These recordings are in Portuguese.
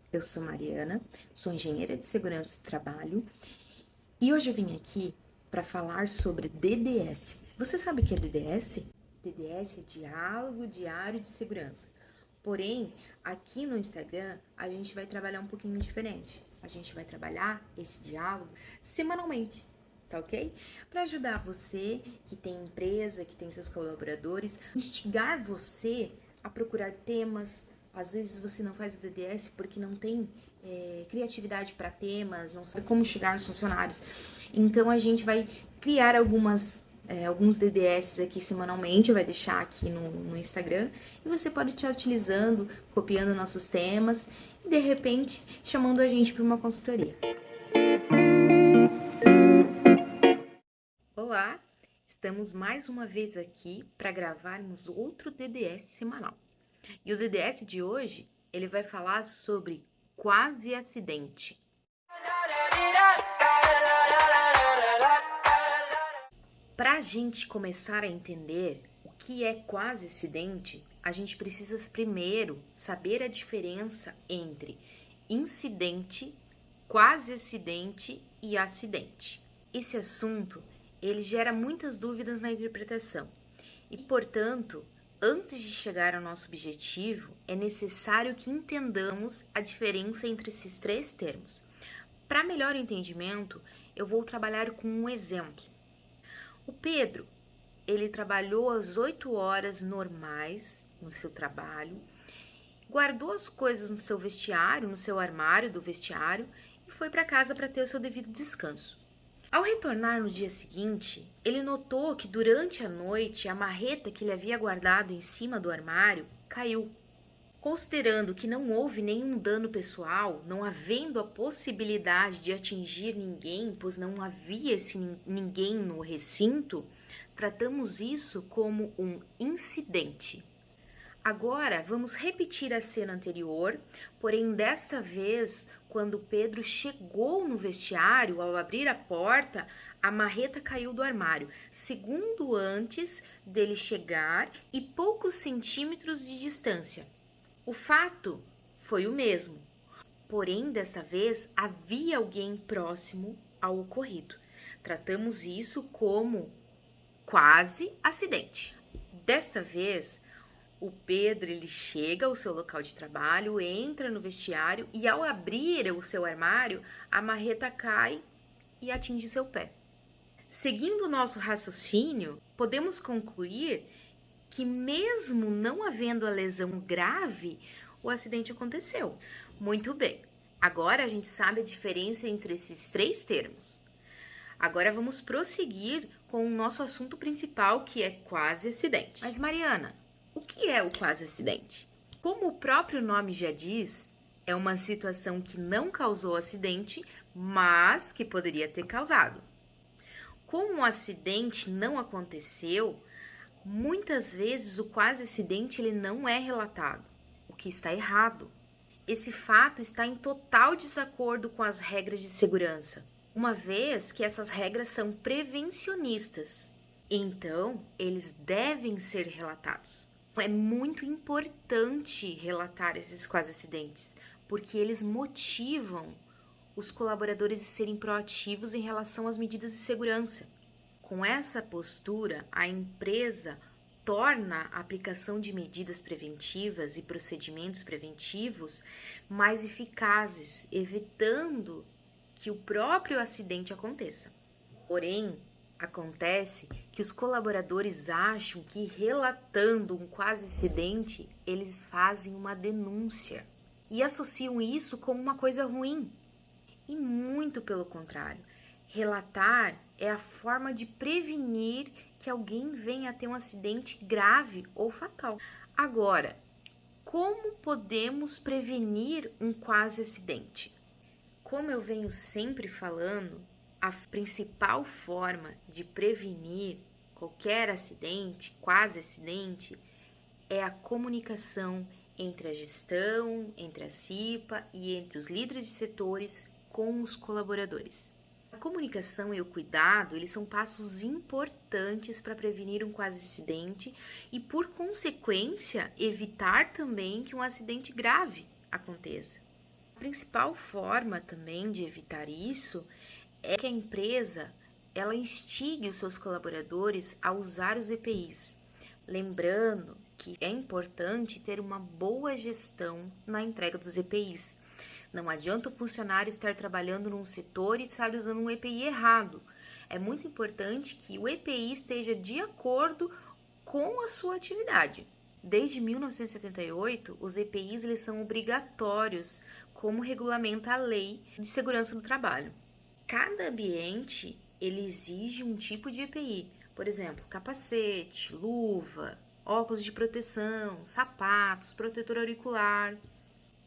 Eu sou Mariana, sou engenheira de segurança do trabalho e hoje eu vim aqui para falar sobre DDS. Você sabe o que é DDS? DDS é Diálogo Diário de Segurança. Porém, aqui no Instagram, a gente vai trabalhar um pouquinho diferente. A gente vai trabalhar esse diálogo semanalmente, tá ok? Para ajudar você que tem empresa, que tem seus colaboradores, instigar você a procurar temas. Às vezes você não faz o DDS porque não tem criatividade para temas, não sabe como chegar nos funcionários. Então a gente vai criar alguns DDS aqui semanalmente, vai deixar aqui no Instagram, e você pode estar utilizando, copiando nossos temas e de repente chamando a gente para uma consultoria. Olá, estamos mais uma vez aqui para gravarmos outro DDS semanal. E o DDS de hoje, ele vai falar sobre quase acidente. Para a gente começar a entender o que é quase acidente, a gente precisa primeiro saber a diferença entre incidente, quase acidente e acidente. Esse assunto, ele gera muitas dúvidas na interpretação e, portanto, antes de chegar ao nosso objetivo, é necessário que entendamos a diferença entre esses três termos. Para melhor entendimento, eu vou trabalhar com um exemplo. O Pedro, ele trabalhou às 8 horas normais no seu trabalho, guardou as coisas no seu vestiário, no seu armário do vestiário e foi para casa para ter o seu devido descanso. Ao retornar no dia seguinte, ele notou que durante a noite a marreta que ele havia guardado em cima do armário caiu. Considerando que não houve nenhum dano pessoal, não havendo a possibilidade de atingir ninguém, pois não havia ninguém no recinto, tratamos isso como um incidente. Agora, vamos repetir a cena anterior, porém desta vez, quando Pedro chegou no vestiário, ao abrir a porta, a marreta caiu do armário, segundo antes dele chegar e poucos centímetros de distância. O fato foi o mesmo, porém desta vez havia alguém próximo ao ocorrido. Tratamos isso como quase acidente. Desta vez, o Pedro ele chega ao seu local de trabalho, entra no vestiário e ao abrir o seu armário, a marreta cai e atinge seu pé. Seguindo o nosso raciocínio, podemos concluir que mesmo não havendo a lesão grave, o acidente aconteceu. Muito bem, agora a gente sabe a diferença entre esses três termos. Agora vamos prosseguir com o nosso assunto principal, que é quase acidente. Mas Mariana, o que é o quase acidente? Como o próprio nome já diz, é uma situação que não causou acidente, mas que poderia ter causado. Como o acidente não aconteceu, muitas vezes o quase acidente ele não é relatado, o que está errado. Esse fato está em total desacordo com as regras de segurança, uma vez que essas regras são prevencionistas. Então, eles devem ser relatados. É muito importante relatar esses quase acidentes, porque eles motivam os colaboradores a serem proativos em relação às medidas de segurança. Com essa postura, a empresa torna a aplicação de medidas preventivas e procedimentos preventivos mais eficazes, evitando que o próprio acidente aconteça. Porém, acontece que os colaboradores acham que relatando um quase acidente, eles fazem uma denúncia e associam isso como uma coisa ruim. E muito pelo contrário. Relatar é a forma de prevenir que alguém venha a ter um acidente grave ou fatal. Agora, como podemos prevenir um quase acidente? Como eu venho sempre falando, a principal forma de prevenir qualquer acidente, quase acidente, é a comunicação entre a gestão, entre a CIPA e entre os líderes de setores com os colaboradores. A comunicação e o cuidado, eles são passos importantes para prevenir um quase acidente e, por consequência, evitar também que um acidente grave aconteça. A principal forma também de evitar isso é que a empresa ela instigue os seus colaboradores a usar os EPIs. Lembrando que é importante ter uma boa gestão na entrega dos EPIs. Não adianta o funcionário estar trabalhando num setor e estar usando um EPI errado. É muito importante que o EPI esteja de acordo com a sua atividade. Desde 1978, os EPIs eles são obrigatórios, como regulamenta a Lei de Segurança do Trabalho. Cada ambiente ele exige um tipo de EPI, por exemplo, capacete, luva, óculos de proteção, sapatos, protetor auricular.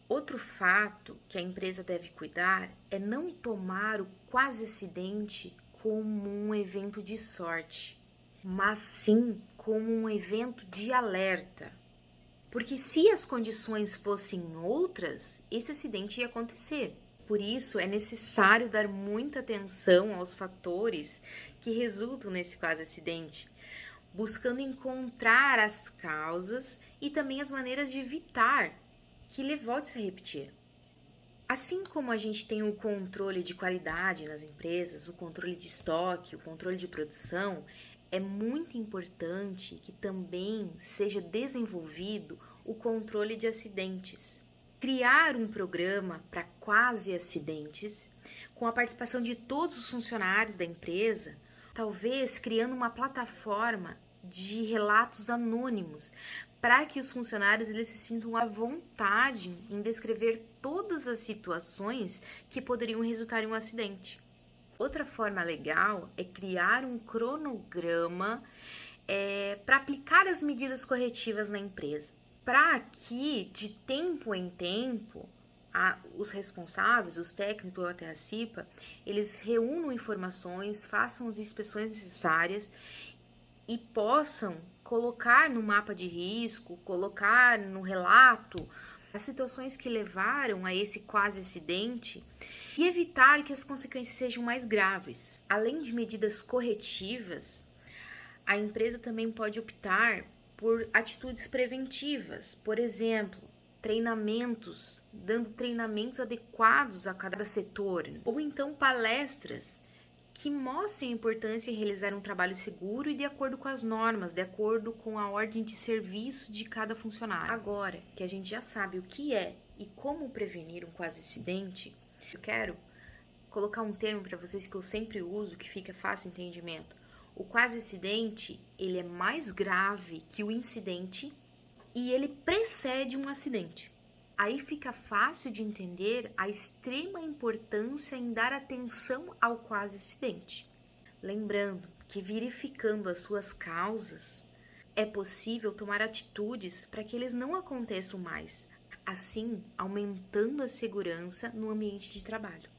Outro fato que a empresa deve cuidar é não tomar o quase acidente como um evento de sorte, mas sim como um evento de alerta. Porque se as condições fossem outras, esse acidente ia acontecer. Por isso, é necessário dar muita atenção aos fatores que resultam nesse quase acidente, buscando encontrar as causas e também as maneiras de evitar que ele volte a se repetir. Assim como a gente tem o controle de qualidade nas empresas, o controle de estoque, o controle de produção, é muito importante que também seja desenvolvido o controle de acidentes. Criar um programa para quase acidentes, com a participação de todos os funcionários da empresa, talvez criando uma plataforma de relatos anônimos, para que os funcionários eles se sintam à vontade em descrever todas as situações que poderiam resultar em um acidente. Outra forma legal é criar um cronograma para aplicar as medidas corretivas na empresa, para que de tempo em tempo os responsáveis, os técnicos ou até a CIPA, eles reúnam informações, façam as inspeções necessárias e possam colocar no mapa de risco, colocar no relato as situações que levaram a esse quase acidente e evitar que as consequências sejam mais graves. Além de medidas corretivas, a empresa também pode optar por atitudes preventivas, por exemplo, treinamentos, dando treinamentos adequados a cada setor, ou então palestras que mostrem a importância em realizar um trabalho seguro e de acordo com as normas, de acordo com a ordem de serviço de cada funcionário. Agora que a gente já sabe o que é e como prevenir um quase acidente, eu quero colocar um termo para vocês que eu sempre uso, que fica fácil entendimento. O quase acidente, ele é mais grave que o incidente e ele precede um acidente. Aí fica fácil de entender a extrema importância em dar atenção ao quase acidente. Lembrando que verificando as suas causas, é possível tomar atitudes para que eles não aconteçam mais, assim aumentando a segurança no ambiente de trabalho.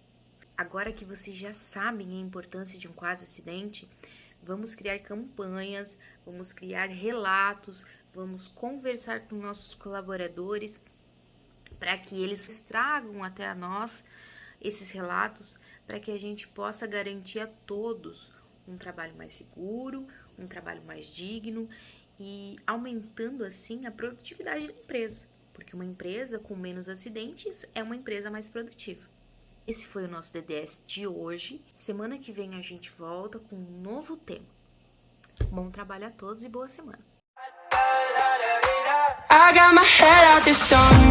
Agora que vocês já sabem a importância de um quase acidente, vamos criar campanhas, vamos criar relatos, vamos conversar com nossos colaboradores para que eles tragam até nós esses relatos, para que a gente possa garantir a todos um trabalho mais seguro, um trabalho mais digno e aumentando assim a produtividade da empresa, porque uma empresa com menos acidentes é uma empresa mais produtiva. Esse foi o nosso DDS de hoje. Semana que vem a gente volta com um novo tema. Bom trabalho a todos e boa semana. I got my head out the sun.